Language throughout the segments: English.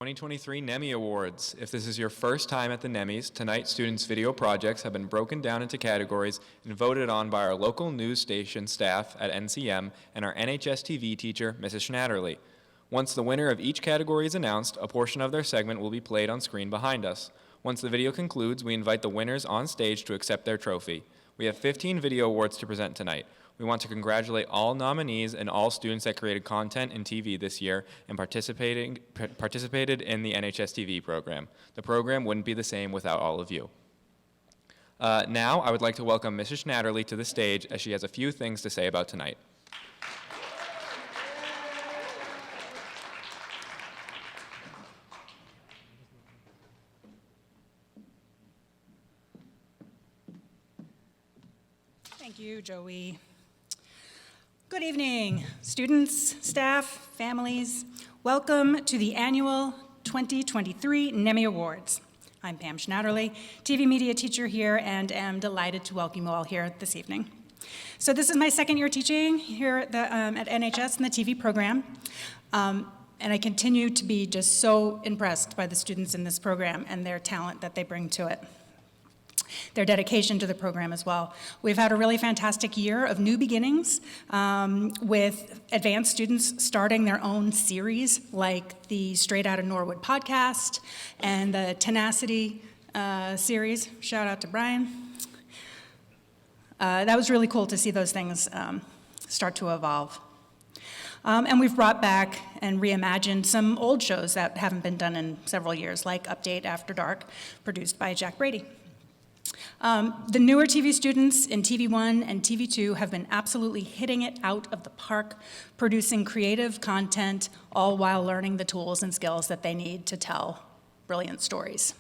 2023 Nemmy Awards. If this is your first time at the Nemmys, tonight students' video projects have been broken down into categories and voted on by our local news station staff at NCM and our NHS-TV teacher, Mrs. Schnatterly. Once the winner of each category is announced, a portion of their segment will be played on screen behind us. Once the video concludes, we invite the winners on stage to accept their trophy. We have 15 video awards to present tonight. We want to congratulate all nominees and all students that created content in TV this year and participated in the NHS-TV program. The program wouldn't be the same without all of you. Now, I would like to welcome Mrs. Schnatterly to the stage as she has a few things to say about tonight. Thank you, Joey. Good evening, students, staff, families. Welcome to the annual 2023 Nemmy Awards. I'm Pam Schnatterly, TV media teacher here, and am delighted to welcome you all here this evening. So this is my second year teaching here at NHS in the TV program, and I continue to be just so impressed by the students in this program and their talent that they bring to it. Their dedication to the program as well. We've had a really fantastic year of new beginnings with advanced students starting their own series like the Straight Outta Norwood podcast and the Tenacity series. Shout out to Brian. That was really cool to see those things start to evolve. And we've brought back and reimagined some old shows that haven't been done in several years, like Update After Dark, produced by Jack Brady. The newer TV students in TV1 and TV2 have been absolutely hitting it out of the park, producing creative content, all while learning the tools and skills that they need to tell brilliant stories.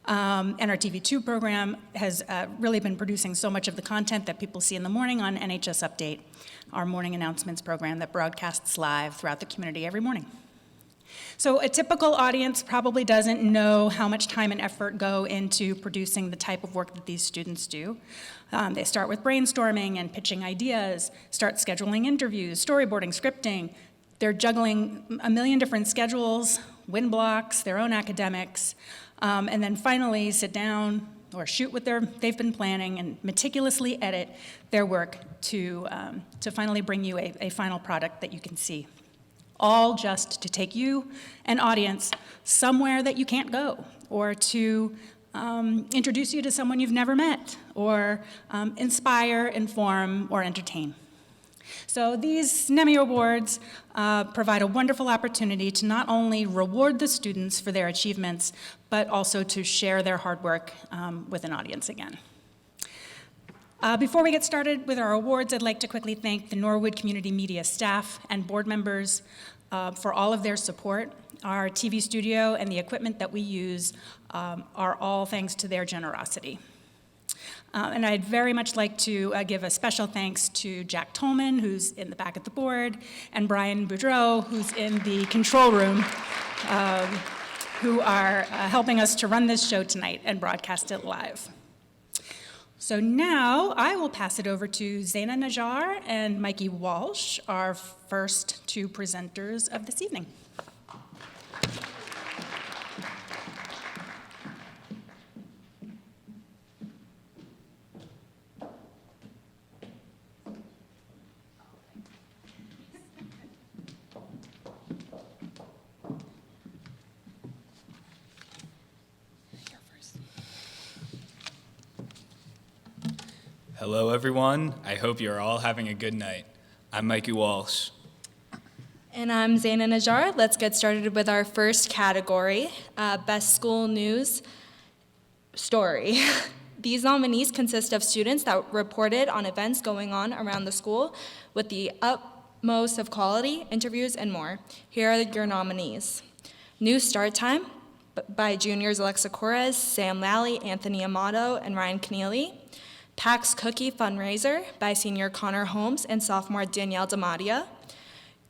And our TV2 program has really been producing so much of the content that people see in the morning on NHS Update, our morning announcements program that broadcasts live throughout the community every morning. So a typical audience probably doesn't know how much time and effort go into producing the type of work that these students do. They start with brainstorming and pitching ideas, start scheduling interviews, storyboarding, scripting. They're juggling a million different schedules, win blocks, their own academics, and then finally sit down or shoot what they've been planning and meticulously edit their work to finally bring you a final product that you can see. All just to take you, an audience, somewhere that you can't go, or to introduce you to someone you've never met, or inspire, inform, or entertain. So these Nemmy Awards provide a wonderful opportunity to not only reward the students for their achievements, but also to share their hard work with an audience again. Before we get started with our awards, I'd like to quickly thank the Norwood Community Media staff and board members for all of their support. Our TV studio and the equipment that we use are all thanks to their generosity. And I'd very much like to give a special thanks to Jack Tolman, who's in the back at the board, and Brian Boudreau, who's in the control room, who are helping us to run this show tonight and broadcast it live. So now I will pass it over to Zaina Najjar and Mikey Walsh, our first two presenters of this evening. Hello, everyone. I hope you're all having a good night. I'm Mikey Walsh. And I'm Zaina Najjar. Let's get started with our first category, Best School News Story. These nominees consist of students that reported on events going on around the school with the utmost of quality, interviews, and more. Here are your nominees. News Start Time by juniors Alexa Correz, Sam Lally, Anthony Amato, and Ryan Keneally. Pax Cookie Fundraiser by senior Connor Holmes and sophomore Danielle Damadia.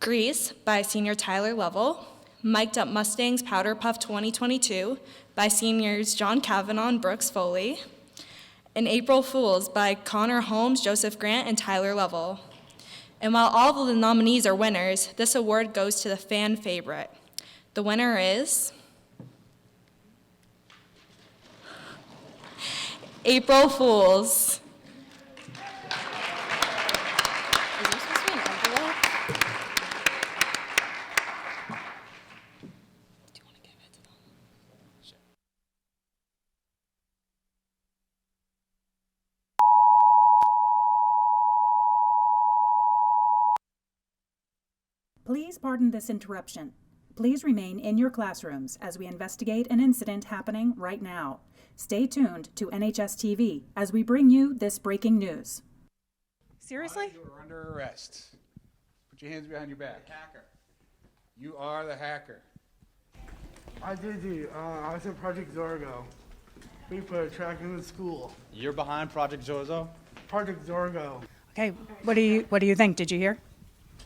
Grease by senior Tyler Lovell. Mic'd Up Mustangs Powder Puff 2022 by seniors John Kavanaugh and Brooks Foley. And April Fools by Connor Holmes, Joseph Grant, and Tyler Lovell. And while all of the nominees are winners, this award goes to the fan favorite, The winner is April Fools. Is there supposed to be an envelope? Do you want to give it to them? Please pardon this interruption. Please remain in your classrooms as we investigate an incident happening right now. Stay tuned to NHS-TV as we bring you this breaking news. Seriously? You are under arrest. Put your hands behind your back. Hacker. You are the hacker. I did. I was in Project Zorgo. We put a track in the school. You're behind Project Zozo? Project Zorgo. Okay, what do you think? Did you hear?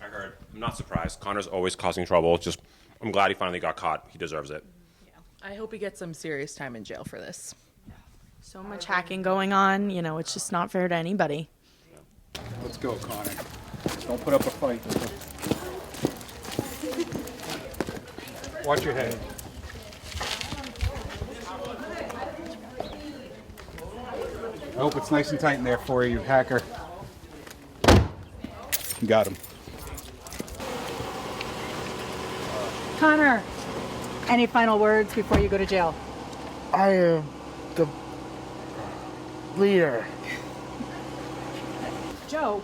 I heard. I'm not surprised. Connor's always causing trouble. I'm glad he finally got caught. He deserves it. I hope he gets some serious time in jail for this. So much hacking going on, it's just not fair to anybody. Let's go, Connor. Don't put up a fight. Watch your head. I hope it's nice and tight in there for you, hacker. You got him. Connor, any final words before you go to jail? I am the leader. Joe,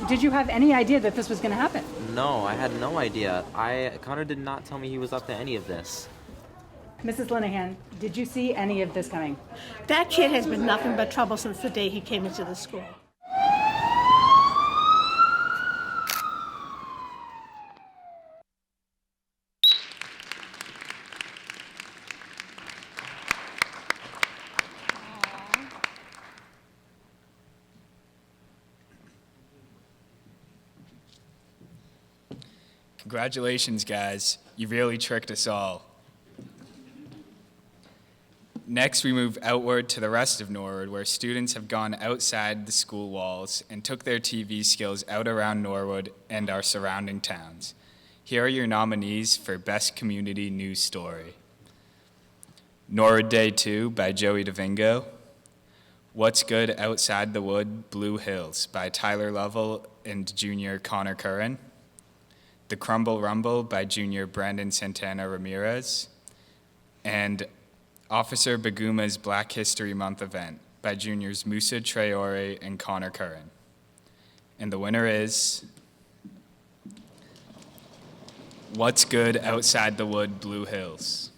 did you have any idea that this was going to happen? No, I had no idea. Connor did not tell me he was up to any of this. Mrs. Linehan, did you see any of this coming? That kid has been nothing but trouble since the day he came into the school. Congratulations, guys. You really tricked us all. Next, we move outward to the rest of Norwood, where students have gone outside the school walls and took their TV skills out around Norwood and our surrounding towns. Here are your nominees for Best Community News Story. Norwood Day 2 by Joey DeVingo. What's Good Outside the Wood, Blue Hills by Tyler Lovell and Junior Connor Curran. The Crumble Rumble by Junior Brandon Santana Ramirez. And Officer Baguma's Black History Month event by Juniors Musa Traore and Connor Curran. And the winner is What's Good Outside the Wood, Blue Hills.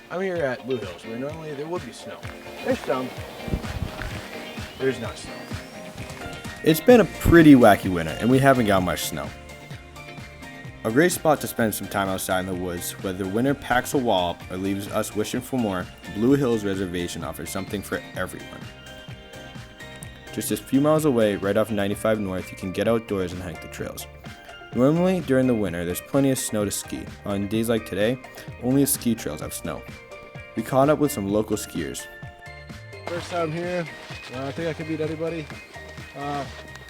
I'm here at Blue Hills, where normally there would be snow. There's some. There's not snow. It's been a pretty wacky winter, and we haven't got much snow. A great spot to spend some time outside in the woods, whether the winter packs a wall or leaves us wishing for more, Blue Hills Reservation offers something for everyone. Just a few miles away, right off 95 North, you can get outdoors and hike the trails. Normally, during the winter, there's plenty of snow to ski. On days like today, only the ski trails have snow. We caught up with some local skiers. First time here. I think I can beat anybody.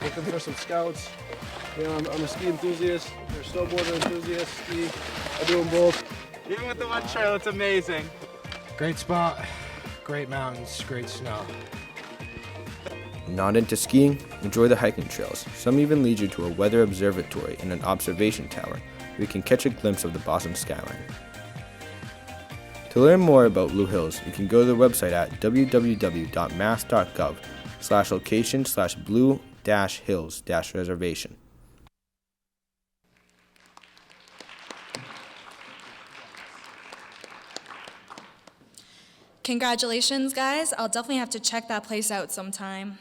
Looking for some scouts. I'm a ski enthusiast. They're snowboarder enthusiast. Ski. I do them both. Even with the one trail, it's amazing. Great spot. Great mountains. Great snow. Not into skiing? Enjoy the hiking trails. Some even lead you to a weather observatory and an observation tower where you can catch a glimpse of the Boston skyline. To learn more about Blue Hills, you can go to the website at www.mass.gov/location/blue-hills-reservation. Congratulations, guys. I'll definitely have to check that place out sometime.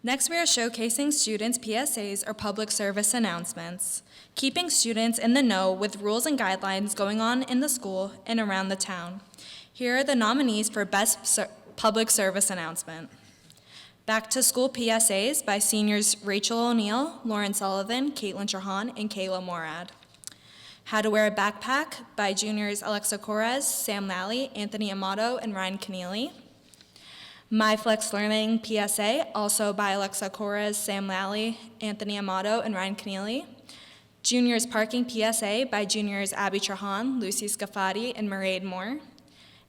Next, we are showcasing students' PSAs or public service announcements, keeping students in the know with rules and guidelines going on in the school and around the town. Here are the nominees for Best Public Service Announcement. Back to School PSAs by seniors Rachel O'Neill, Lauren Sullivan, Caitlin Trahan, and Kayla Morad. How to Wear a Backpack by juniors Alexa Correz, Sam Lally, Anthony Amato, and Ryan Keneally. My Flex Learning PSA, also by Alexa Correz, Sam Lally, Anthony Amato, and Ryan Keneally. Juniors Parking PSA by juniors Abby Trahan, Lucy Scafati, and Mairead Moore.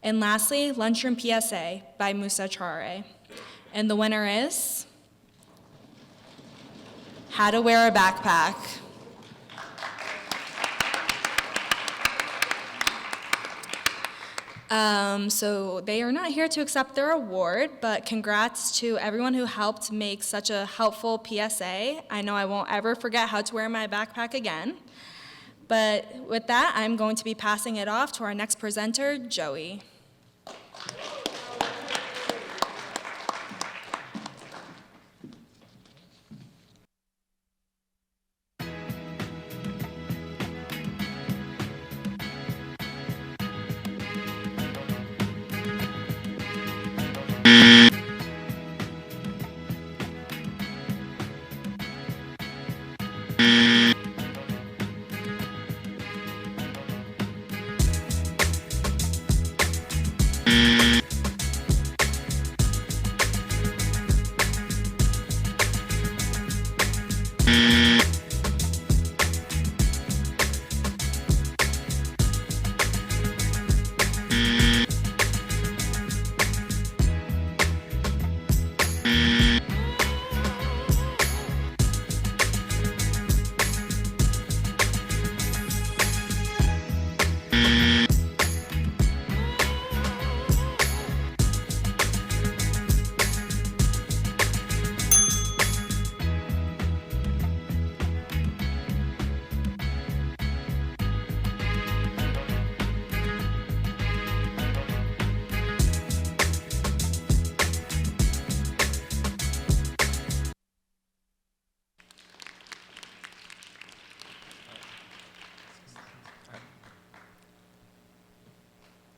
And lastly, Lunchroom PSA by Musa Traore. And the winner is How to Wear a Backpack. So they are not here to accept their award, but congrats to everyone who helped make such a helpful PSA. I know I won't ever forget how to wear my backpack again. But with that, I'm going to be passing it off to our next presenter, Joey.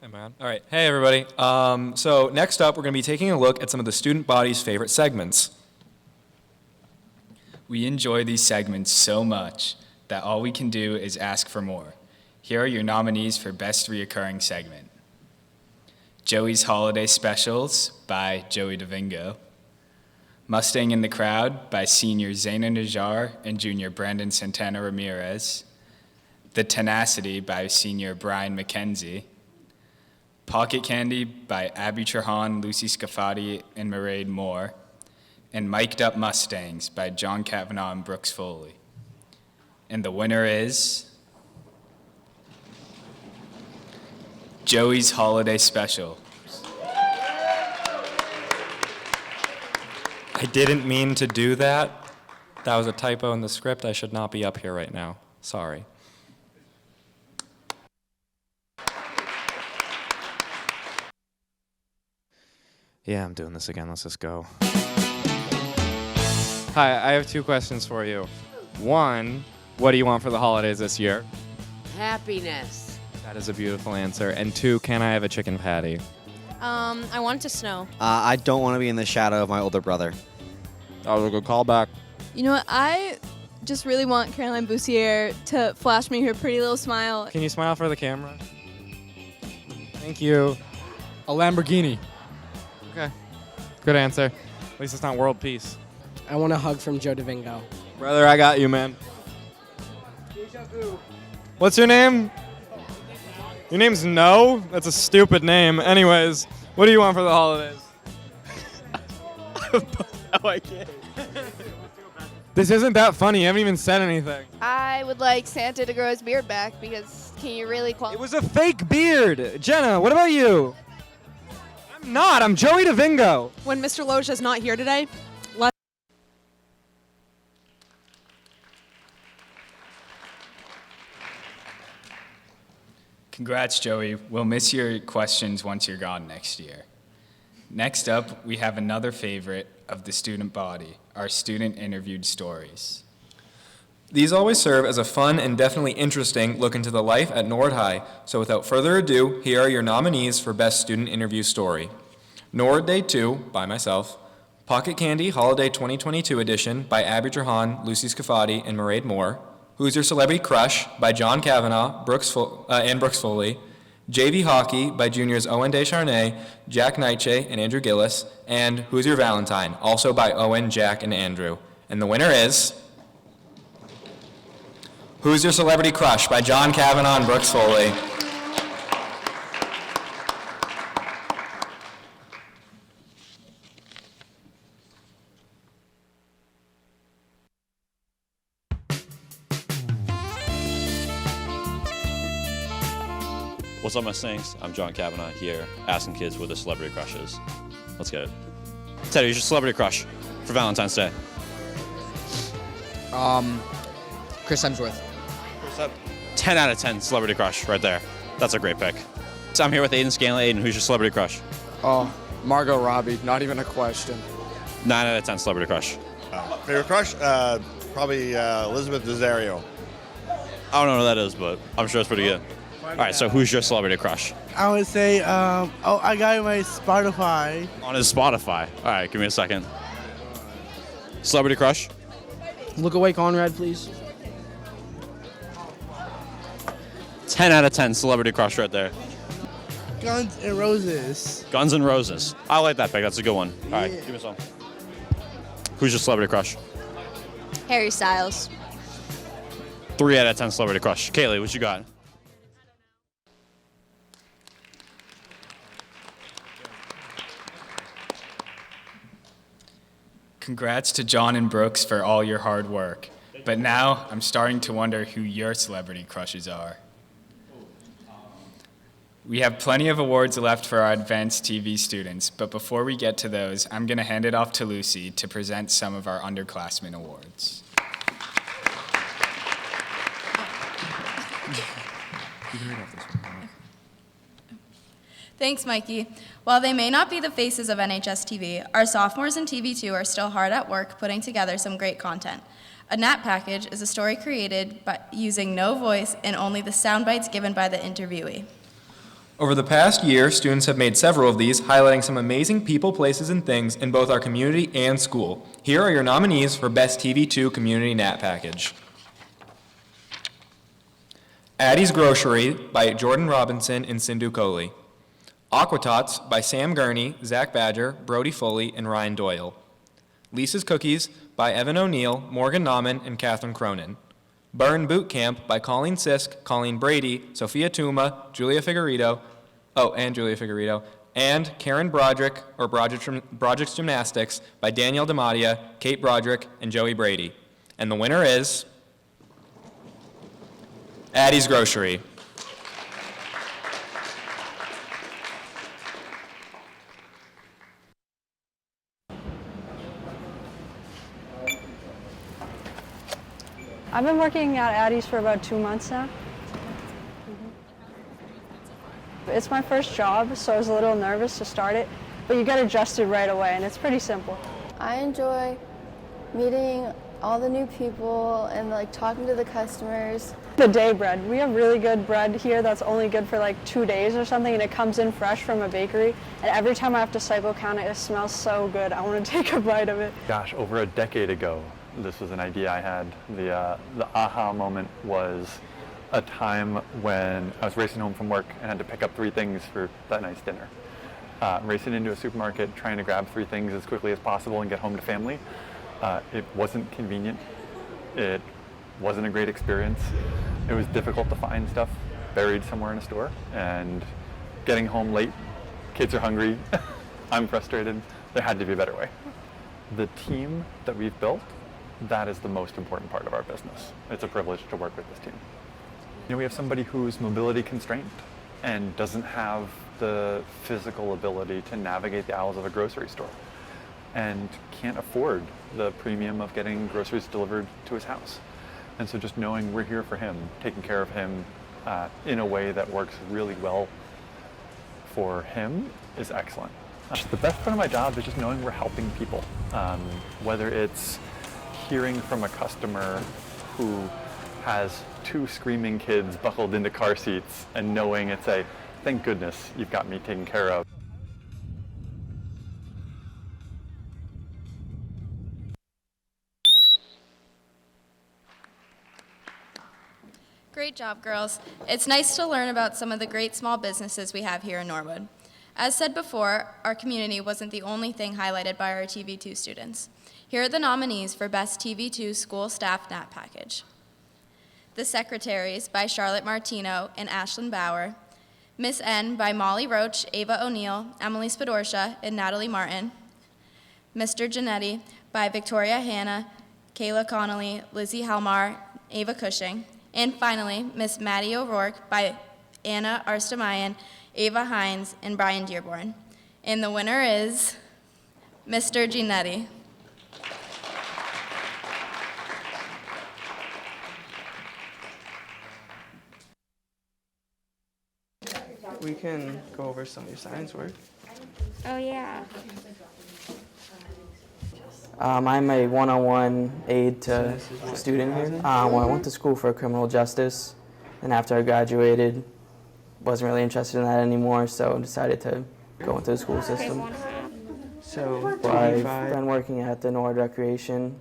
Am I on? All right. Hey, everybody. So next up, we're going to be taking a look at some of the student body's favorite segments. We enjoy these segments so much that all we can do is ask for more. Here are your nominees for Best Reoccurring Segment. Joey's Holiday Specials by Joey DeVingo. Mustang in the Crowd by senior Zaina Najjar and junior Brandon Santana Ramirez. The Tenacity by senior Brian McKenzie. Pocket Candy by Abby Trahan, Lucy Scafati, and Mairead Moore. And Mic'd Up Mustangs by John Kavanaugh and Brooks Foley. And the winner is Joey's Holiday Special. I didn't mean to do that. That was a typo in the script. I should not be up here right now. Sorry. Yeah, I'm doing this again. Let's just go. Hi, I have two questions for you. One, what do you want for the holidays this year? Happiness. That is a beautiful answer. And two, can I have a chicken patty? I want it to snow. I don't want to be in the shadow of my older brother. That was a good callback. You know what? I just really want Caroline Boussier to flash me her pretty little smile. Can you smile for the camera? Thank you. A Lamborghini. Okay. Good answer. At least it's not world peace. I want a hug from Joe DeVingo. Brother, I got you, man. What's your name? Your name's No? That's a stupid name. Anyways, what do you want for the holidays? Oh, I can't. This isn't that funny. You haven't even said anything. I would like Santa to grow his beard back because can you really It was a fake beard. Jenna, what about you? I'm not. I'm Joey DeVingo. When Mr. Loge is not here today, Congrats, Joey. We'll miss your questions once you're gone next year. Next up, we have another favorite of the student body, our student interviewed stories. These always serve as a fun and definitely interesting look into the life at Norwood High. So without further ado, here are your nominees for Best Student Interview Story. Norwood Day 2, by myself. Pocket Candy Holiday 2022 Edition by Abby Trahan, Lucy Scafati, and Mairead Moore. Who's Your Celebrity Crush by John Kavanaugh and Brooks Foley. JV Hockey by juniors Owen Descharnay, Jack Nightshade, and Andrew Gillis. And Who's Your Valentine, also by Owen, Jack, and Andrew. And the winner is Who's Your Celebrity Crush by John Kavanaugh and Brooks Foley. What's up, my Saints? I'm John Kavanaugh here, asking kids what their celebrity crush is. Let's get it. Teddy, who's your celebrity crush for Valentine's Day? Chris Hemsworth. 10 out of 10 celebrity crush right there. That's a great pick. So I'm here with Aiden Scanlon. Aiden, who's your celebrity crush? Oh, Margot Robbie. Not even a question. 9 out of 10 celebrity crush. Favorite crush? Probably Elizabeth Desario. I don't know who that is, but I'm sure it's pretty good. All right, so who's your celebrity crush? I would say, I got my Spotify. On his Spotify. All right, give me a second. Celebrity crush? Look away, Conrad, please. 10 out of 10 celebrity crush right there. Guns N' Roses. Guns N' Roses. I like that pick. That's a good one. All right, give me some. Who's your celebrity crush? Harry Styles. 3 out of 10 celebrity crush. Kaylee, what you got? Congrats to John and Brooks for all your hard work. But now I'm starting to wonder who your celebrity crushes are. We have plenty of awards left for our advanced TV students, but before we get to those, I'm going to hand it off to Lucy to present some of our underclassmen awards. Thanks, Mikey. While they may not be the faces of NHS-TV, our sophomores in TV2 are still hard at work putting together some great content. A NAT package is a story created by using no voice and only the sound bites given by the interviewee. Over the past year, students have made several of these, highlighting some amazing people, places, and things in both our community and school. Here are your nominees for Best TV2 Community Nat Package. Addie's Grocery by Jordan Robinson and Sindhu Kohli. Aquatots by Sam Gurney, Zach Badger, Brody Foley, and Ryan Doyle. Lisa's Cookies by Evan O'Neill, Morgan Nauman, and Catherine Cronin. Burn Boot Camp by Colleen Sisk, Colleen Brady, Sophia Tuma, Julia Figueredo, and Karen Broderick, or Broderick's Gymnastics by Danielle DeMattia, Kate Broderick, and Joey Brady. And the winner is Addie's Grocery. I've been working at Addie's for about 2 months now. It's my first job, so I was a little nervous to start it, but you get adjusted right away, and it's pretty simple. I enjoy meeting all the new people and talking to the customers. The day bread. We have really good bread here that's only good for 2 days or something, and it comes in fresh from a bakery. And every time I have to cycle count it, it smells so good. I want to take a bite of it. Gosh, over a decade ago, this was an idea I had. The aha moment was a time when I was racing home from work and had to pick up 3 things for that night's dinner. Racing into a supermarket, trying to grab 3 things as quickly as possible and get home to family. It wasn't convenient. It wasn't a great experience. It was difficult to find stuff buried somewhere in a store, and getting home late, kids are hungry, I'm frustrated. There had to be a better way. The team that we've built, that is the most important part of our business. It's a privilege to work with this team. We have somebody who's mobility constrained and doesn't have the physical ability to navigate the aisles of a grocery store and can't afford the premium of getting groceries delivered to his house. And so just knowing we're here for him, taking care of him in a way that works really well for him is excellent. The best part of my job is just knowing we're helping people, whether it's hearing from a customer who has 2 screaming kids buckled into car seats and knowing it's a, thank goodness you've got me taken care of. Great job, girls. It's nice to learn about some of the great small businesses we have here in Norwood. As said before, our community wasn't the only thing highlighted by our TV2 students. Here are the nominees for Best TV2 School Staff Nap Package. The Secretaries by Charlotte Martino and Ashlyn Bauer. Miss N by Molly Roach, Ava O'Neill, Emily Spadorsha, and Natalie Martin. Mr. Genetti by Victoria Hanna, Kayla Connolly, Lizzie Helmar, Ava Cushing. And finally, Miss Maddie O'Rourke by Anna Arstamayan, Ava Hines, and Brian Dearborn. And the winner is Mr. Genetti. We can go over some of your science work. Oh, yeah. I'm a one-on-one aide to a student here. I went to school for criminal justice, and after I graduated, wasn't really interested in that anymore, so decided to go into the school system. So, I've been working at the Norwood Recreation,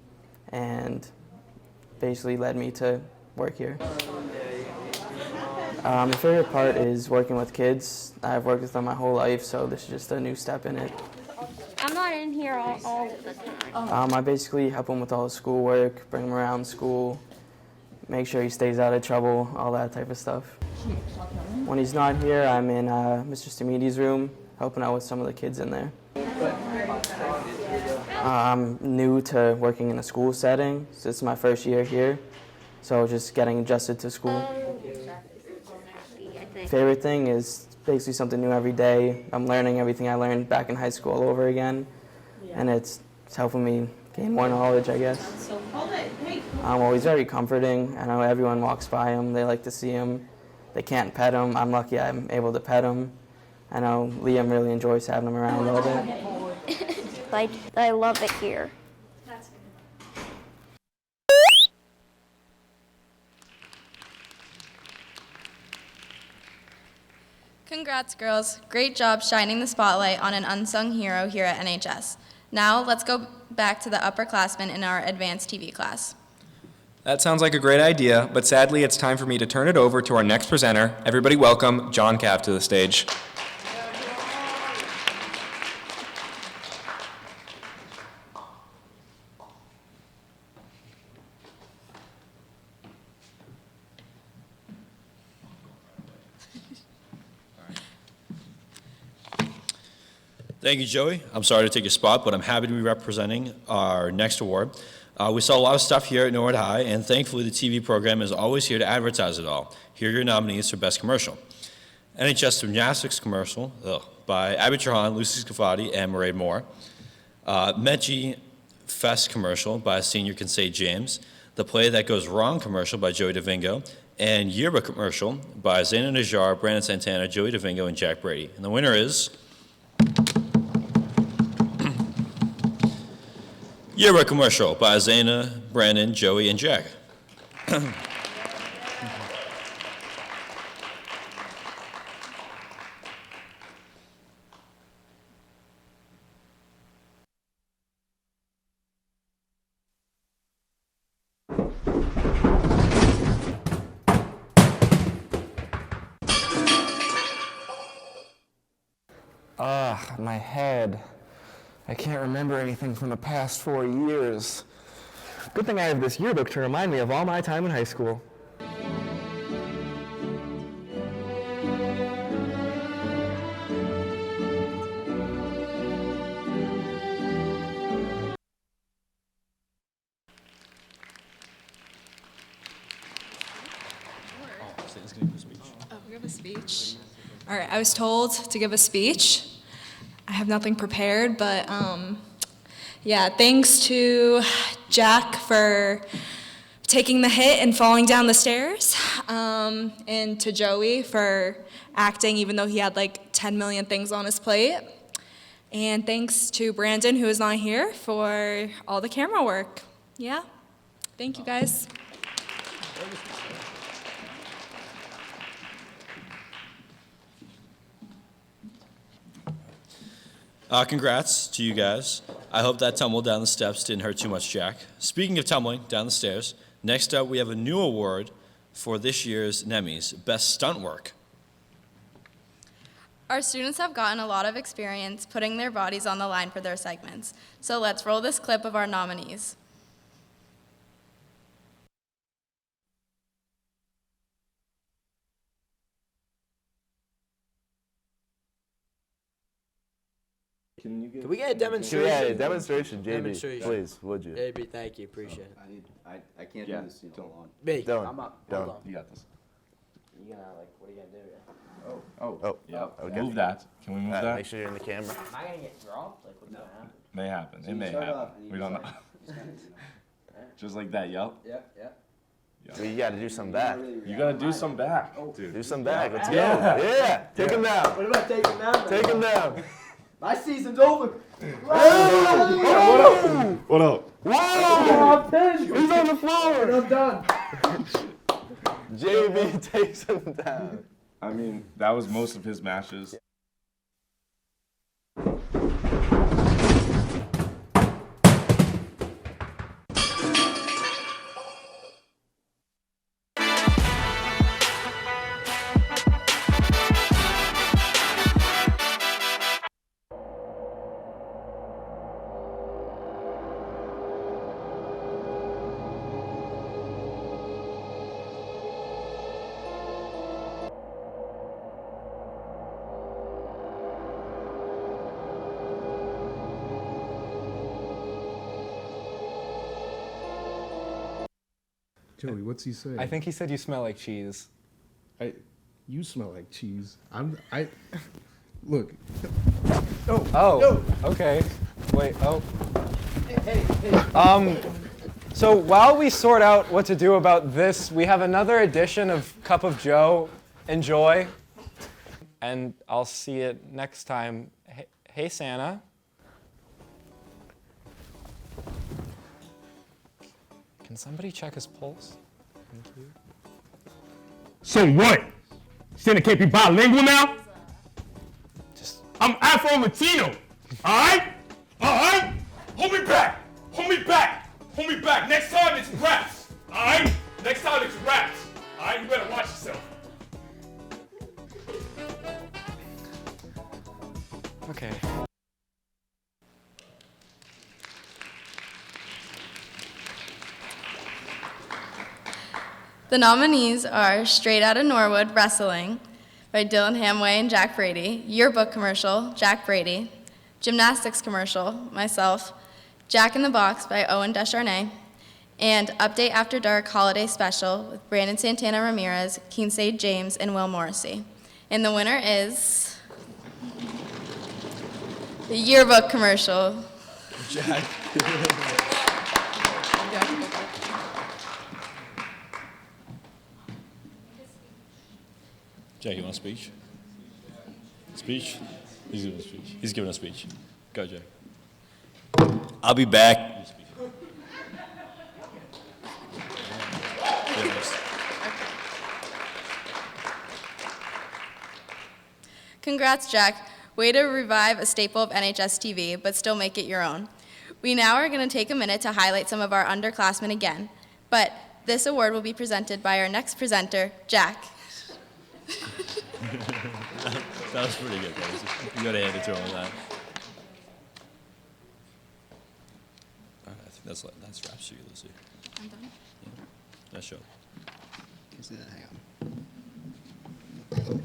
and basically led me to work here. My favorite part is working with kids. I've worked with them my whole life, so this is just a new step in it. I'm not in here all the time. I basically help him with all his schoolwork, bring him around school, make sure he stays out of trouble, all that type of stuff. When he's not here, I'm in Mr. Stamiti's room, helping out with some of the kids in there. I'm new to working in a school setting, so this is my first year here, so just getting adjusted to school. Favorite thing is basically something new every day. I'm learning everything I learned back in high school all over again, and it's helping me gain more knowledge, I guess. He's very comforting. I know everyone walks by him, they like to see him. They can't pet him. I'm lucky I'm able to pet him. I know Liam really enjoys having him around all day. I love it here. Congrats, girls. Great job shining the spotlight on an unsung hero here at NHS. Now, let's go back to the upperclassmen in our advanced TV class. That sounds like a great idea, but sadly it's time for me to turn it over to our next presenter. Everybody welcome John Capp to the stage. Thank you, Joey. I'm sorry to take your spot, but I'm happy to be representing our next award. We saw a lot of stuff here at Norwood High, and thankfully the TV program is always here to advertise it all. Here are your nominees for Best Commercial. NHS Gymnastics Commercial by Abby Trahan, Lucy Scafati, and Mairead Moore. Metchi Fest Commercial by Senior Kinsey James. The Play That Goes Wrong Commercial by Joey DeVingo. And Yerba Commercial by Zaina Najjar, Brandon Santana, Joey DeVingo, and Jack Brady. And the winner is Yerba Commercial by Zaina, Brandon, Joey, and Jack. My head. I can't remember anything from the past 4 years. Good thing I have this yearbook to remind me of all my time in high school. Oh, we have a speech. All right, I was told to give a speech. I have nothing prepared, but yeah, thanks to Jack for taking the hit and falling down the stairs, and to Joey for acting even though he had like 10 million things on his plate. And thanks to Brandon, who is not here, for all the camera work. Yeah, thank you guys. Congrats to you guys. I hope that tumble down the steps didn't hurt too much, Jack. Speaking of tumbling down the stairs, next up we have a new award for this year's Nemmys Best Stunt Work. Our students have gotten a lot of experience putting their bodies on the line for their segments. So let's roll this clip of our nominees. Can we get a demonstration? Yeah, a demonstration, JB. Demonstration. Please, would you? JB, thank you, appreciate it. I can't do this. You don't want. Me. Don't. I'm up. Don't. Hold on. You got this. You gonna what are you gonna do? Oh. Yeah. Okay. Move that. Can we move that? Make sure you're in the camera. Am I gonna get dropped? Like what's gonna happen? May happen. So It you may start happen. off and you We don't know. Just like that, yep. Yep. Well, you got to do some back. You gotta do some back, dude. Do some back. Let's go. Yeah. Yeah. Take him down. What about taking him down? Take him down. My season's over. What up? Whoa! I'm finished. He's on the floor. I'm done. JB takes him down. I mean, that was most of his matches. Joey, what's he saying? I think he said you smell like cheese. You smell like cheese. Look. Oh, okay. Wait, So while we sort out what to do about this, we have another edition of Cup of Joe. Enjoy. And I'll see you next time. Hey, Santa. Can somebody check his pulse? Thank you. So what? Santa can't be bilingual now? I'm Afro-Latino, all right? All right? Hold me back, hold me back, hold me back. Next time it's raps, all right? Next time it's raps, all right? You better watch yourself. Okay. The nominees are Straight Outta Norwood Wrestling by Dylan Hamway and Jack Brady, Yearbook Commercial, Jack Brady, Gymnastics Commercial, myself, Jack in the Box by Owen Descharnay, and Update After Dark Holiday Special with Brandon Santana Ramirez, Kinsey James, and Will Morrissey. And the winner is the Yearbook Commercial. Jack. Jack, you want a speech? Speech? He's giving a speech. He's giving a speech. Go, Jack. I'll be back. Congrats, Jack. Way to revive a staple of NHS-TV, but still make it your own. We now are going to take a minute to highlight some of our underclassmen again, but this award will be presented by our next presenter, Jack. That was pretty good, guys. You gotta hand it to him on that. All right, I think that's wraps for you, Lucy. I'm done. Yeah. Nice show. Hang on.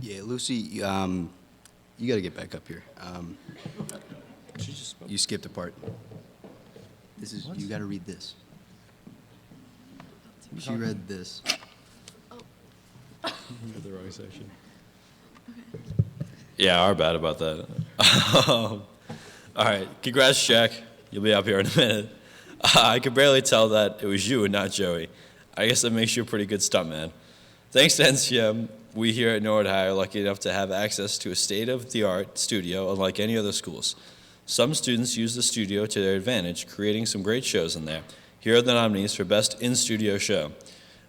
Yeah, Lucy, you got to get back up here. You skipped a part. This is you got to read this. She read this. Read the wrong section. Yeah, our bad about that. All right, congrats, Jack. You'll be up here in a minute. I could barely tell that it was you and not Joey. I guess that makes you a pretty good stuntman. Thanks to NCM, we here at Norwood High are lucky enough to have access to a state-of-the-art studio unlike any other schools. Some students use the studio to their advantage, creating some great shows in there. Here are the nominees for Best In-Studio Show.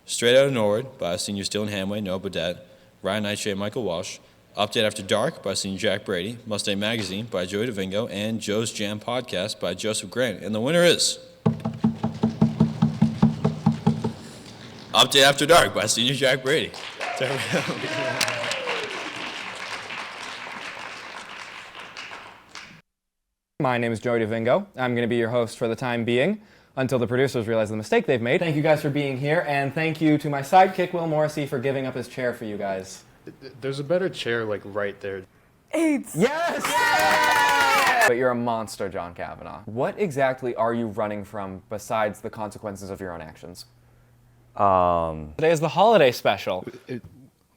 Straight Outta Norwood by seniors Dylan Hamway, Noah Burdett, Ryan Nightshade, Michael Walsh, Update After Dark by Senior Jack Brady, Mustang Magazine by Joey DeVingo, and Joe's Jam Podcast by Joseph Grant. And the winner is Update After Dark by Senior Jack Brady. My name is Joey DeVingo. I'm going to be your host for the time being until the producers realize the mistake they've made. Thank you guys for being here, and thank you to my sidekick, Will Morrissey, for giving up his chair for you guys. There's a better chair, like, right there. AIDS! Yes! Yeah! But you're a monster, John Kavanaugh. What exactly are you running from besides the consequences of your own actions? Today is the holiday special.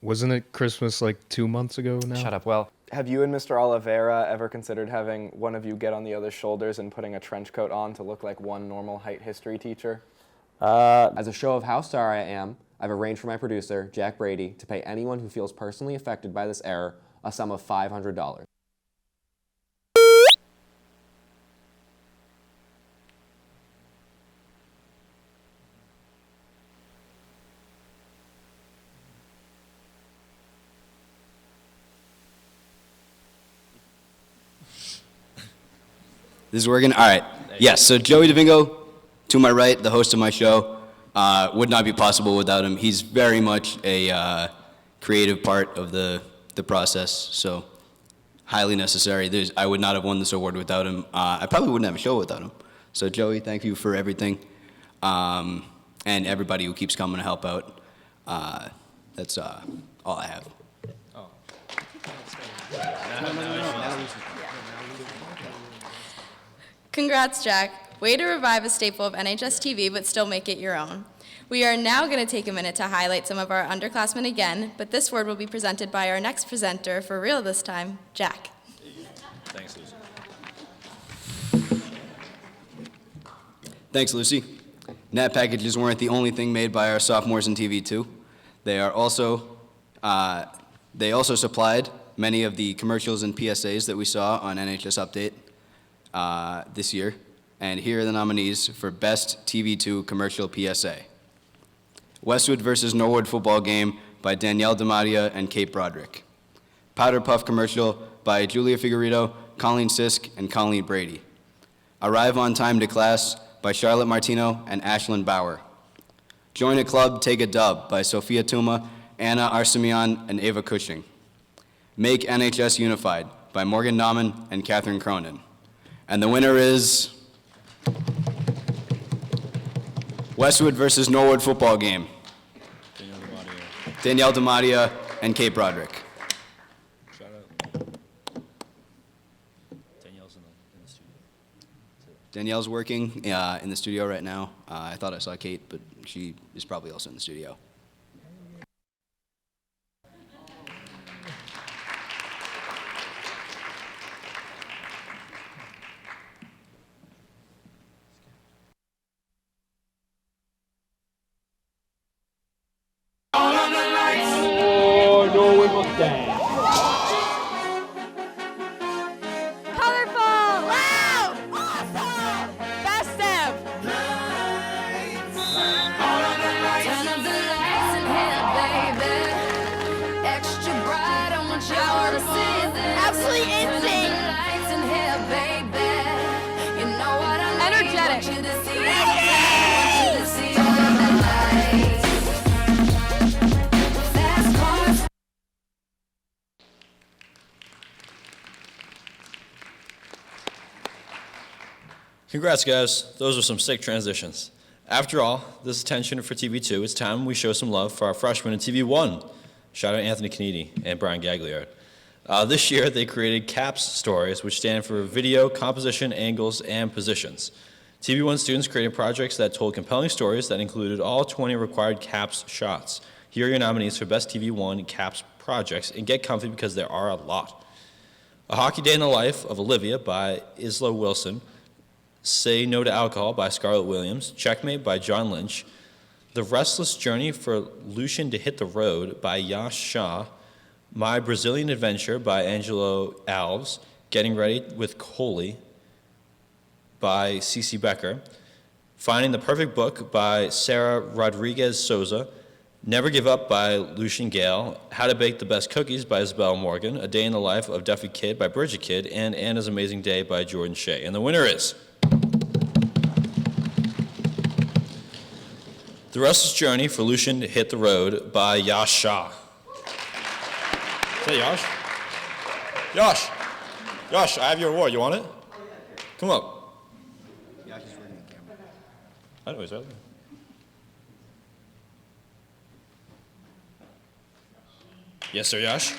Wasn't it Christmas like 2 months ago now? Shut up, Will. Have you and Mr. Oliveira ever considered having one of you get on the other's shoulders and putting a trench coat on to look like one normal height history teacher? As a show of how sorry I am, I've arranged for my producer, Jack Brady, to pay anyone who feels personally affected by this error a sum of $500. This is working? All right. Yes, so Joey DeVingo, to my right, the host of my show, would not be possible without him. He's very much a creative part of the process, so highly necessary. I would not have won this award without him. I probably wouldn't have a show without him. So Joey, thank you for everything. And everybody who keeps coming to help out. That's all I have. Congrats, Jack. Way to revive a staple of NHS-TV, but still make it your own. We are now going to take a minute to highlight some of our underclassmen again, but this word will be presented by our next presenter, for real this time, Jack. Thanks, Lucy. Thanks, Lucy. Nat packages weren't the only thing made by our sophomores in TV2. They also supplied many of the commercials and PSAs that we saw on NHS Update this year. And here are the nominees for Best TV2 Commercial PSA. Westwood versus Norwood football game by Danielle DiMaria and Kate Broderick. Powder Puff commercial by Julia Figueredo, Colleen Sisk, and Colleen Brady. Arrive on Time to Class by Charlotte Martino and Ashlyn Bauer. Join a Club, Take a Dub by Sophia Tuma, Anna Arsemian, and Ava Cushing. Make NHS Unified by Morgan Nauman and Catherine Cronin. And the winner is Westwood versus Norwood football game. Danielle DiMaria and Kate Broderick. Shout out. Danielle's in the studio. Danielle's working in the studio right now. I thought I saw Kate, but she is probably also in the studio. Oh, Norwood Mustang. Colorful, loud, awesome, festive. Turn up the lights in here, baby. Extra bright, I want y'all to see this. Absolutely insane. Turn up the lights in here, baby. You know what I mean. Energetic. Want you to see it. Want you to see all of the lights. Fast cars. Congrats, guys. Those are some sick transitions. After all, this attention for TV2, it's time we show some love for our freshmen in TV1. Shout out Anthony Canidi and Brian Gagliard. This year, they created CAPS stories, which stand for Video, Composition, Angles, and Positions. TV1 students created projects that told compelling stories that included all 20 required CAPS shots. Here are your nominees for Best TV1 CAPS projects, and get comfy because there are a lot. A Hockey Day in the Life of Olivia by Isla Wilson. Say No to Alcohol by Scarlett Williams. Checkmate by John Lynch. The Restless Journey for Lucian to Hit the Road by Yash Shah. My Brazilian Adventure by Angelo Alves. Getting Ready with Coley by Cece Becker. Finding the Perfect Book by Sarah Rodriguez Souza. Never Give Up by Lucian Gale, How to Bake the Best Cookies by Isabel Morgan, A Day in the Life of Duffy Kid by Bridget Kidd, and Anna's Amazing Day by Jordan Shea. And the winner is The Restless Journey for Lucian Hit the Road by Yash Shah. Is that Yash? Yash! Yash, I have your award. You want it? Come up. Yash is working the camera. I know he's out there. Yes, sir, Yash.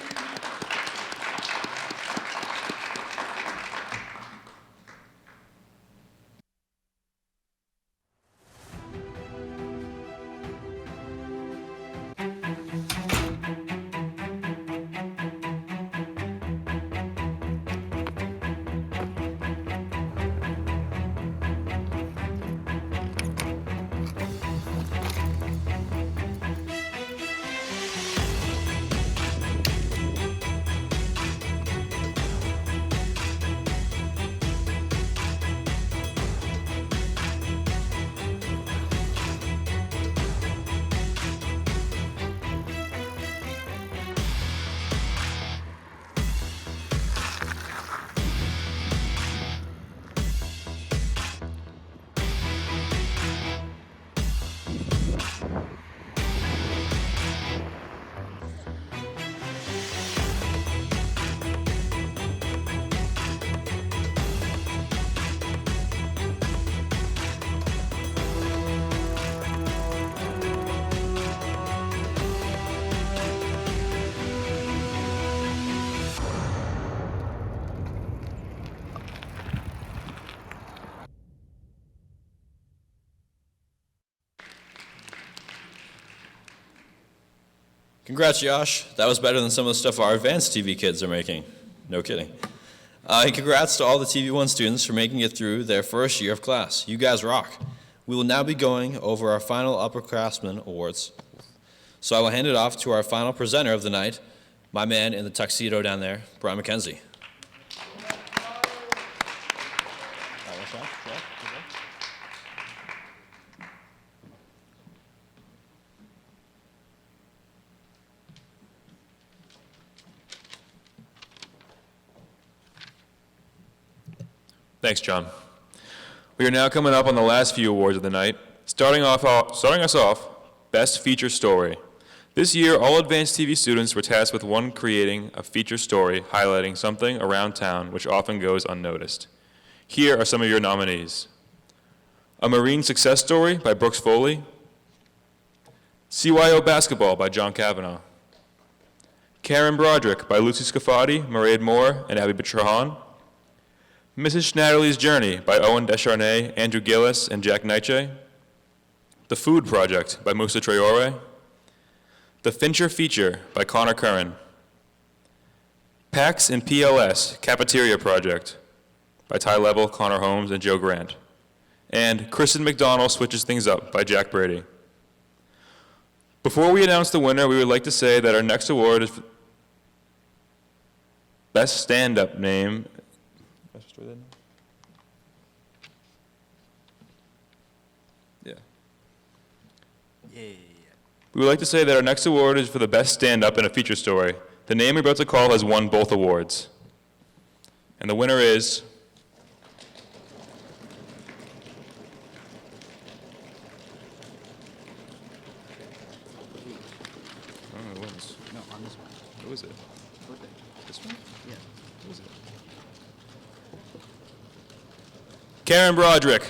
Congrats, Josh. That was better than some of the stuff our advanced TV kids are making. No kidding. And congrats to all the TV1 students for making it through their first year of class. You guys rock. We will now be going over our final upperclassmen awards. So I will hand it off to our final presenter of the night, my man in the tuxedo down there, Brian McKenzie. Thanks, John. We are now coming up on the last few awards of the night. Starting us off, Best Feature Story. This year, all advanced TV students were tasked with creating a feature story highlighting something around town which often goes unnoticed. Here are some of your nominees. A Marine Success Story by Brooks Foley. CYO Basketball by John Kavanaugh. Karen Broderick by Lucy Scafati, Mairead Moore, and Abby Betrahan. Mrs. Schnatterly's Journey by Owen Descharnay, Andrew Gillis, and Jack Nietzsche. The Food Project by Musa Traore. The Fincher Feature by Connor Curran. PAX and PLS Cafeteria Project by Ty Level, Connor Holmes, and Joe Grant. And Kristen McDonald Switches Things Up by Jack Brady. Before we announce the winner, we would like to say that our next award is Best Stand-Up Name. Yeah. We would like to say that our next award is for the best stand-up in a feature story. The name we're about to call has won both awards. And the winner is No, on this one. Who is it? This one? Yeah. Who is it? Karen Broderick.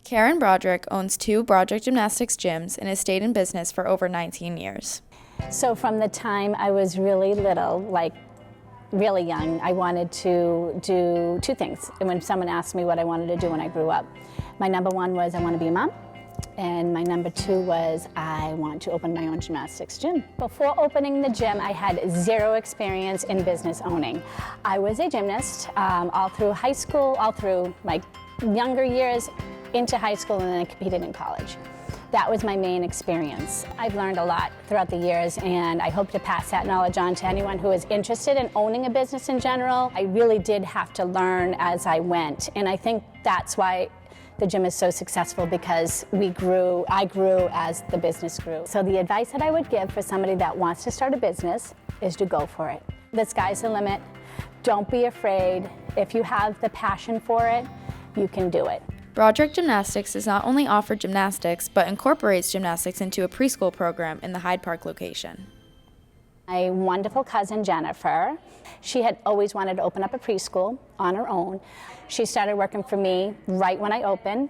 Karen Broderick owns 2 Broderick Gymnastics gyms and has stayed in business for over 19 years. So from the time I was really little, like really young, I wanted to do 2 things. And when someone asked me what I wanted to do when I grew up, my number 1 was I want to be a mom. And my number 2 was I want to open my own gymnastics gym. Before opening the gym, I had 0 experience in business owning. I was a gymnast all through high school, all through my younger years into high school, and then I competed in college. That was my main experience. I've learned a lot throughout the years, and I hope to pass that knowledge on to anyone who is interested in owning a business in general. I really did have to learn as I went, and I think that's why the gym is so successful, because I grew as the business grew. So the advice that I would give for somebody that wants to start a business is to go for it. The sky's the limit. Don't be afraid. If you have the passion for it, you can do it. Broderick Gymnastics does not only offer gymnastics, but incorporates gymnastics into a preschool program in the Hyde Park location. My wonderful cousin Jennifer, she had always wanted to open up a preschool on her own. She started working for me right when I opened.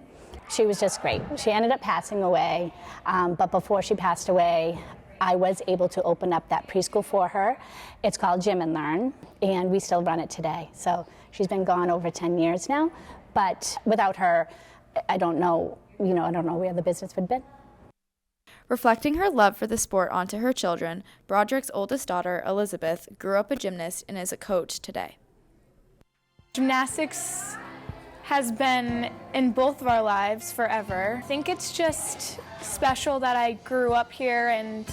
She was just great. She ended up passing away, but before she passed away, I was able to open up that preschool for her. It's called Gym and Learn, and we still run it today. So she's been gone over 10 years now, but without her, I don't know where the business would have been. Reflecting her love for the sport onto her children, Broderick's oldest daughter, Elizabeth, grew up a gymnast and is a coach today. Gymnastics has been in both of our lives forever. I think it's just special that I grew up here and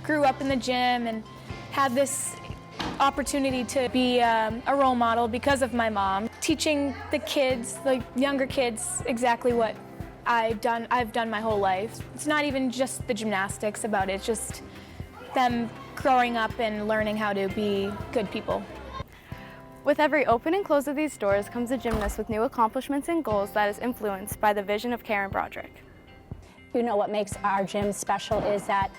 grew up in the gym and had this opportunity to be a role model because of my mom, teaching the kids, the younger kids, exactly what I've done my whole life. It's not even just the gymnastics about it, it's just them growing up and learning how to be good people. With every open and close of these doors comes a gymnast with new accomplishments and goals that is influenced by the vision of Karen Broderick. You know what makes our gym special is that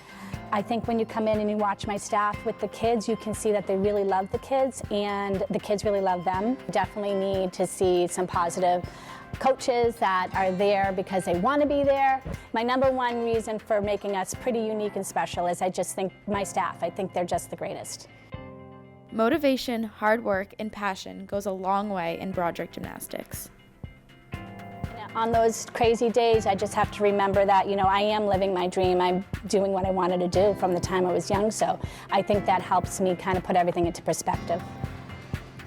I think when you come in and you watch my staff with the kids, you can see that they really love the kids and the kids really love them. Definitely need to see some positive coaches that are there because they want to be there. My number one reason for making us pretty unique and special is I just think my staff, I think they're just the greatest. Motivation, hard work, and passion goes a long way in Broderick Gymnastics. On those crazy days, I just have to remember that, I am living my dream. I'm doing what I wanted to do from the time I was young, so I think that helps me kind of put everything into perspective.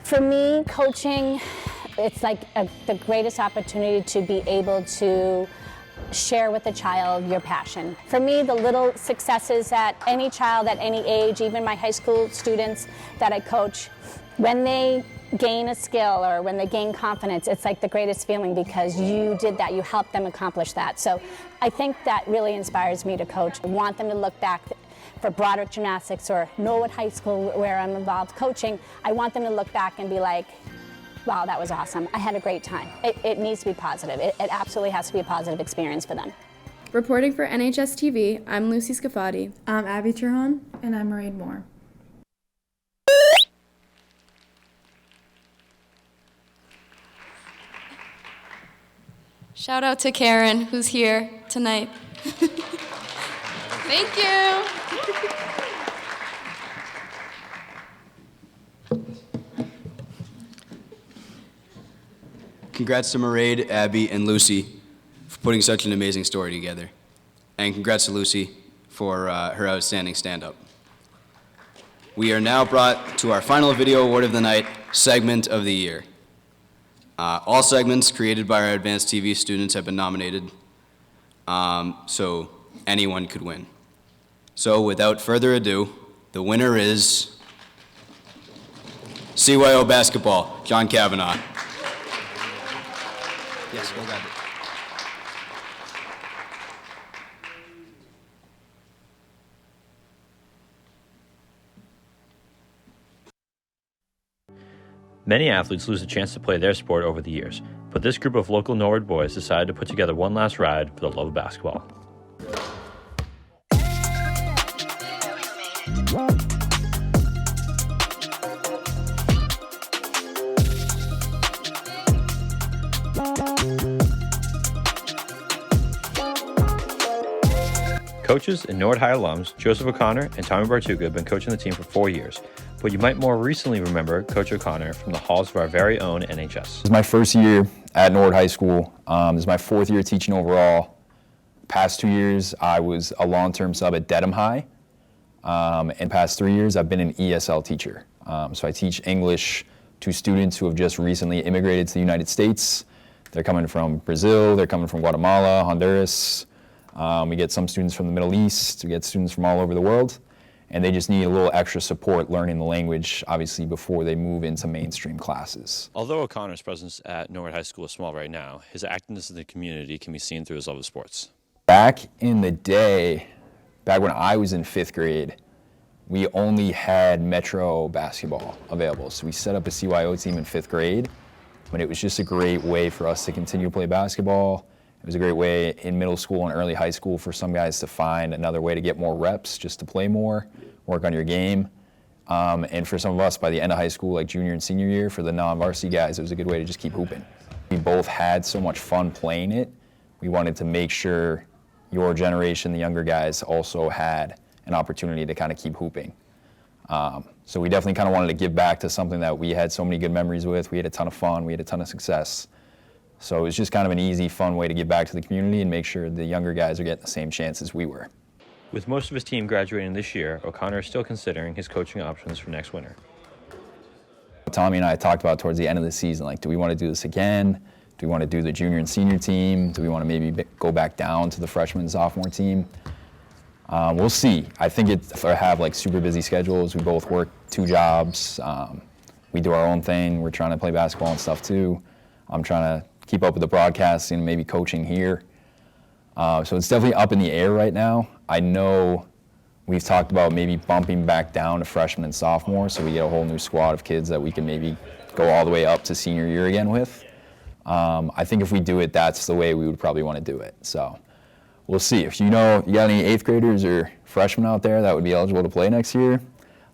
For me, coaching, it's like the greatest opportunity to be able to share with a child your passion. For me, the little successes that any child at any age, even my high school students that I coach, when they gain a skill or when they gain confidence, it's like the greatest feeling because you did that, you helped them accomplish that. So I think that really inspires me to coach. I want them to look back for Broderick Gymnastics or Norwood High School where I'm involved coaching. I want them to look back and be like, wow, that was awesome. I had a great time. It needs to be positive. It absolutely has to be a positive experience for them. Reporting for NHS-TV, I'm Lucy Scafati. I'm Abby Turhan. And I'm Mairead Moore. Shout out to Karen, who's here tonight. Thank you. Congrats to Mairead, Abby, and Lucy for putting such an amazing story together. And congrats to Lucy for her outstanding stand-up. We are now brought to our final video award of the night, segment of the year. All segments created by our advanced TV students have been nominated, so anyone could win. So without further ado, the winner is CYO basketball, John Kavanaugh. Yes, go grab it. Many athletes lose a chance to play their sport over the years, but this group of local Norwood boys decided to put together one last ride for the love of basketball. Coaches and Norwood High alums Joseph O'Connor and Tommy Bartuga have been coaching the team for 4 years, but you might more recently remember Coach O'Connor from the halls of our very own NHS. This is my first year at Norwood High School. This is my 4th year teaching overall. Past 2 years, I was a long-term sub at Dedham High. And past 3 years, I've been an ESL teacher. So I teach English to students who have just recently immigrated to the United States. They're coming from Brazil, they're coming from Guatemala, Honduras, We get some students from the Middle East, we get students from all over the world, and they just need a little extra support learning the language, obviously, before they move into mainstream classes. Although O'Connor's presence at Norwood High School is small right now, his activeness in the community can be seen through his love of sports. Back in the day, back when I was in 5th grade, we only had Metro basketball available. So we set up a CYO team in 5th grade, but it was just a great way for us to continue to play basketball. It was a great way in middle school and early high school for some guys to find another way to get more reps, just to play more, work on your game. And for some of us, by the end of high school, like junior and senior year, for the non-varsity guys, it was a good way to just keep hooping. We both had so much fun playing it. We wanted to make sure your generation, the younger guys, also had an opportunity to kind of keep hooping. So we definitely kind of wanted to give back to something that we had so many good memories with. We had a ton of fun, we had a ton of success. So it was just kind of an easy, fun way to give back to the community and make sure the younger guys are getting the same chances we were. With most of his team graduating this year, O'Connor is still considering his coaching options for next winter. Tommy and I talked about towards the end of the season, like, do we want to do this again? Do we want to do the junior and senior team? Do we want to maybe go back down to the freshman and sophomore team? We'll see. I think if I have like super busy schedules, we both work 2 jobs. We do our own thing. We're trying to play basketball and stuff too. I'm trying to keep up with the broadcasting, maybe coaching here. So it's definitely up in the air right now. I know we've talked about maybe bumping back down to freshman and sophomore, so we get a whole new squad of kids that we can maybe go all the way up to senior year again with. I think if we do it, that's the way we would probably want to do it. So we'll see. If you got any 8th graders or freshmen out there that would be eligible to play next year,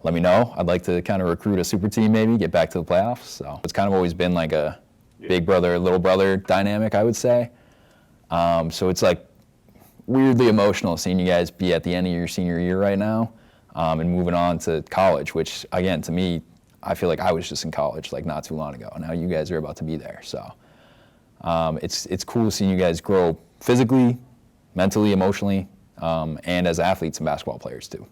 let me know. I'd like to kind of recruit a super team maybe, get back to the playoffs. So it's kind of always been like a big brother, little brother dynamic, I would say. So it's like weirdly emotional seeing you guys be at the end of your senior year right now and moving on to college, which again, to me, I feel like I was just in college like not too long ago. Now you guys are about to be there. So it's cool seeing you guys grow physically, mentally, emotionally, and as athletes and basketball players too.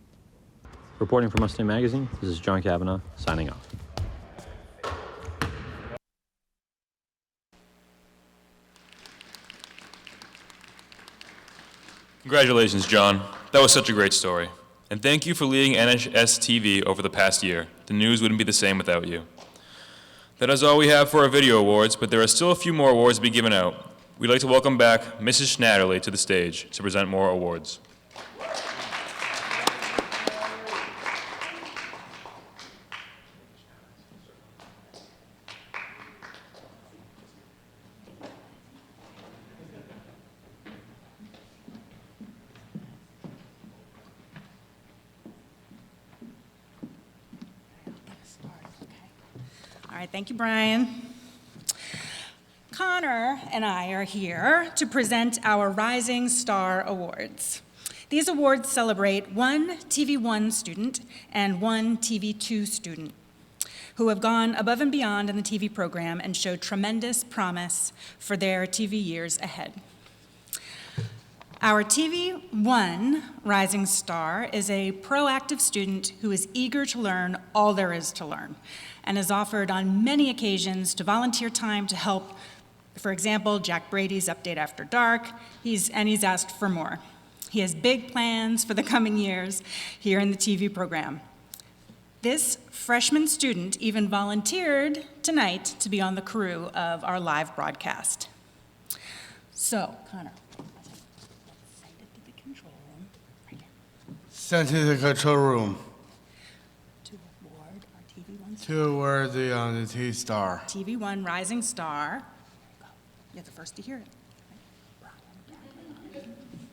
Reporting for Mustang Magazine, this is John Kavanaugh, signing off. Congratulations, John. That was such a great story. And thank you for leading NHS-TV over the past year. The news wouldn't be the same without you. That is all we have for our video awards, but there are still a few more awards to be given out. We'd like to welcome back Mrs. Schnatterly to the stage to present more awards. All right, thank you, Brian. Connor and I are here to present our Rising Star Awards. These awards celebrate one TV1 student and one TV2 student who have gone above and beyond in the TV program and showed tremendous promise for their TV years ahead. Our TV1 Rising Star is a proactive student who is eager to learn all there is to learn and has offered on many occasions to volunteer time to help, for example, Jack Brady's Update After Dark, he's asked for more. He has big plans for the coming years here in the TV program. This freshman student even volunteered tonight to be on the crew of our live broadcast. So, Connor. Sent to the control room. To award our TV1 star. To award the T-Star. TV1 Rising Star. You're the first to hear it.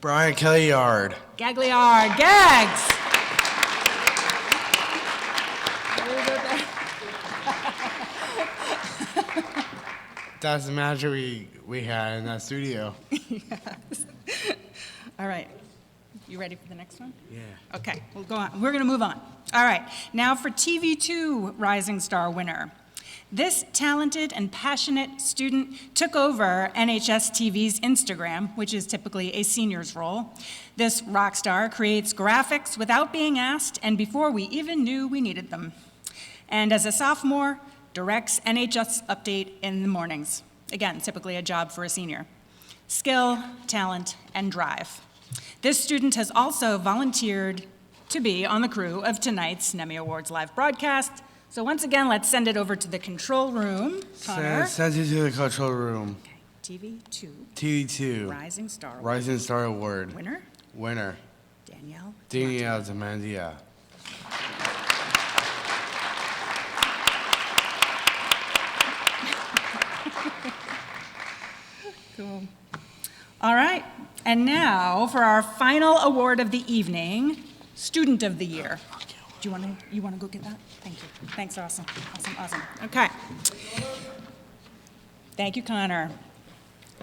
Brian Kellyard. Gagliard. Gags! That's the magic we had in that studio. Yes. All right. You ready for the next one? Yeah. Okay, we'll go on. We're going to move on. All right, now for TV2 Rising Star winner. This talented and passionate student took over NHS-TV's Instagram, which is typically a senior's role. This rock star creates graphics without being asked and before we even knew we needed them. And as a sophomore, directs NHS Update in the mornings. Again, typically a job for a senior. Skill, talent, and drive. This student has also volunteered to be on the crew of tonight's Nemmy Awards live broadcast. So once again, let's send it over to the control room. Connor. Send it to the control room. TV2. TV2. Rising Star Award. Rising Star Award. Winner. Winner. Danielle. Danielle Demandia. Cool. All right, and now for our final award of the evening, Student of the Year. Do you want to go get that? Thank you. Thanks, awesome. Okay. Thank you, Connor.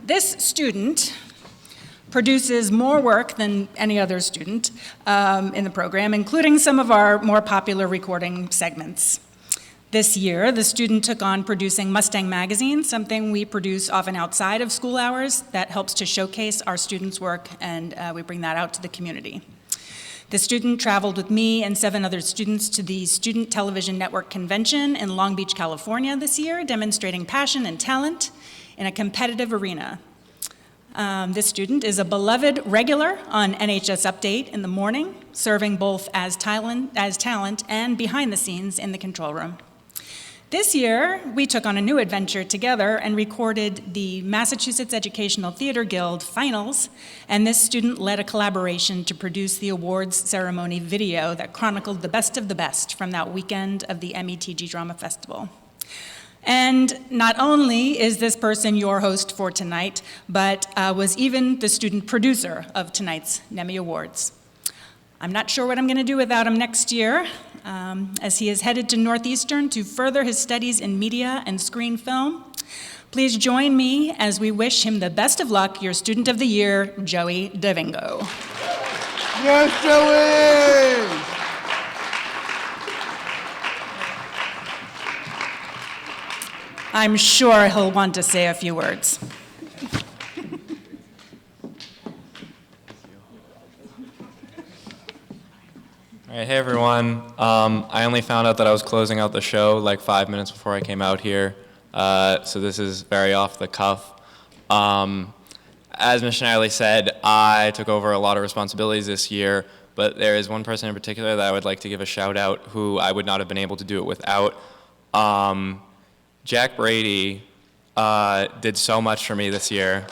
This student produces more work than any other student in the program, including some of our more popular recording segments. This year, the student took on producing Mustang Magazine, something we produce often outside of school hours that helps to showcase our students' work, and we bring that out to the community. The student traveled with me and 7 other students to the Student Television Network Convention in Long Beach, California this year, demonstrating passion and talent in a competitive arena. This student is a beloved regular on NHS Update in the morning, serving both as talent and behind the scenes in the control room. This year, we took on a new adventure together and recorded the Massachusetts Educational Theater Guild finals, and this student led a collaboration to produce the awards ceremony video that chronicled the best of the best from that weekend of the METG Drama Festival. And not only is this person your host for tonight, but was even the student producer of tonight's Nemmy Awards. I'm not sure what I'm going to do without him next year, as he is headed to Northeastern to further his studies in media and screen film. Please join me as we wish him the best of luck, your Student of the Year, Joey DeVingo. Yes, Joey! I'm sure he'll want to say a few words. All right, hey everyone. I only found out that I was closing out the show like 5 minutes before I came out here, so this is very off the cuff. As Ms. Schneiderly said, I took over a lot of responsibilities this year, but there is one person in particular that I would like to give a shout out who I would not have been able to do it without. Jack Brady did so much for me this year.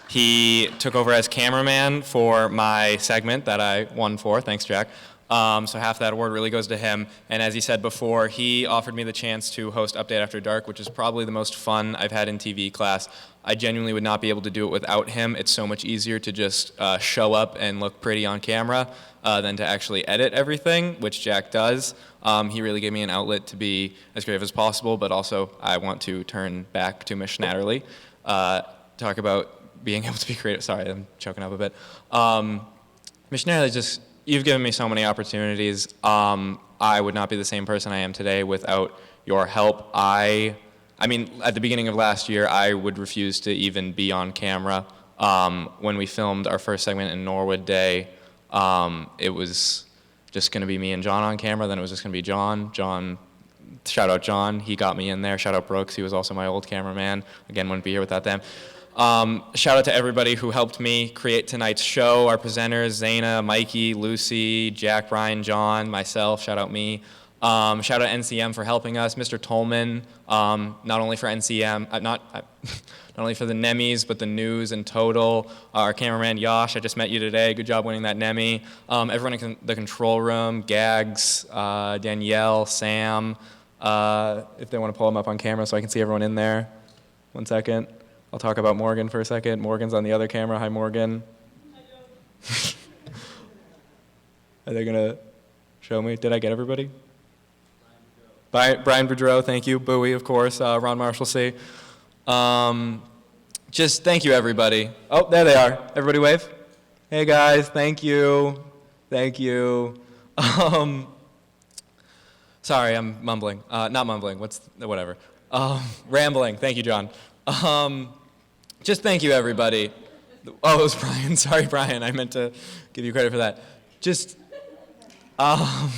He took over as cameraman for my segment that I won for. Thanks, Jack. So half that award really goes to him. And as he said before, he offered me the chance to host Update After Dark, which is probably the most fun I've had in TV class. I genuinely would not be able to do it without him. It's so much easier to just show up and look pretty on camera than to actually edit everything, which Jack does. He really gave me an outlet to be as creative as possible, but also I want to turn back to Ms. Schneiderly, talk about being able to be creative. Sorry, I'm choking up a bit. Ms. Schneiderly, you've given me so many opportunities. I would not be the same person I am today without your help. I mean, at the beginning of last year, I would refuse to even be on camera. When we filmed our first segment in Norwood Day, it was just going to be me and John on camera. Then it was just going to be John. Shout out John. He got me in there. Shout out Brooks. He was also my old cameraman. Again, wouldn't be here without them. Shout out to everybody who helped me create tonight's show, our presenters, Zaina, Mikey, Lucy, Jack, Brian, John, myself, shout out me. Shout out NCM for helping us, Mr. Tolman, not only for NCM, not only for the Nemmys, but the news in total. Our cameraman, Yash, I just met you today, good job winning that Nemmy. Everyone in the control room, Gags, Danielle, Sam, if they want to pull them up on camera so I can see everyone in there. 1 second. I'll talk about Morgan for a second. Morgan's on the other camera. Hi, Morgan. Are they going to show me? Did I get everybody? Brian Boudreau, thank you. Bowie, of course. Ron Marshalsea. Just thank you, everybody. Oh, there they are. Everybody wave. Hey, guys. Thank you. Thank you. Sorry, I'm mumbling. Not mumbling. Whatever. Rambling. Thank you, John. Just thank you, everybody. Oh, it was Brian. Sorry, Brian. I meant to give you credit for that. Just, I'll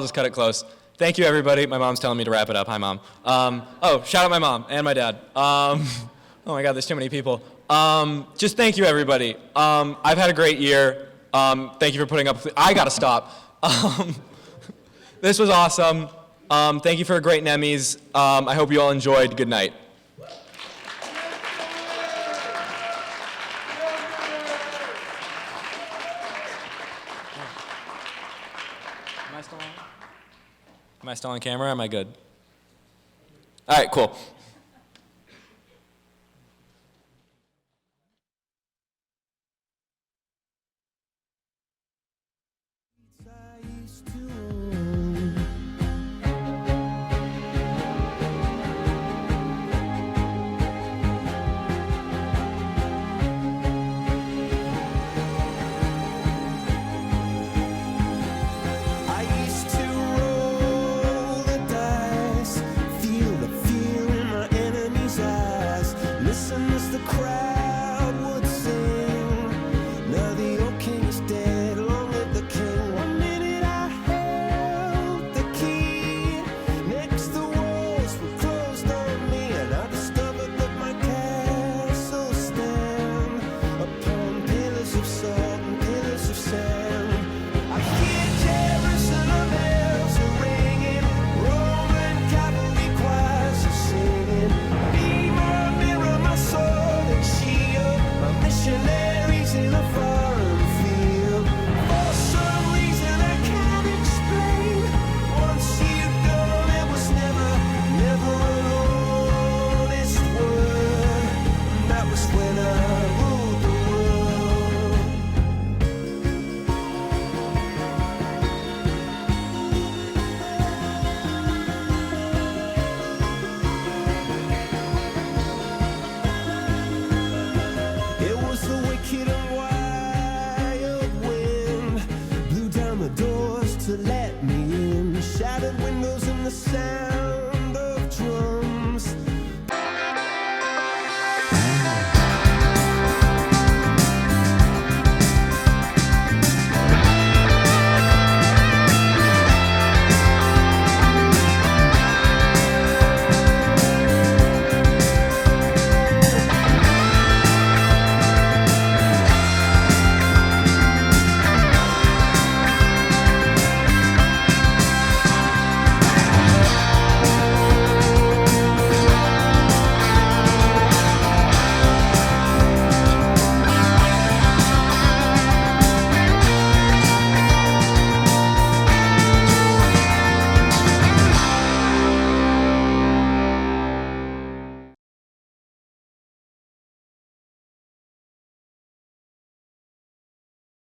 just cut it close. Thank you, everybody. My mom's telling me to wrap it up. Hi, Mom. Oh, shout out my mom and my dad. Oh my God, there's too many people. Just thank you, everybody. I've had a great year. Thank you for putting up with I gotta stop. This was awesome. Thank you for a great Nemmys. I hope you all enjoyed. Good night. Am I still on camera? Am I good? All right, cool.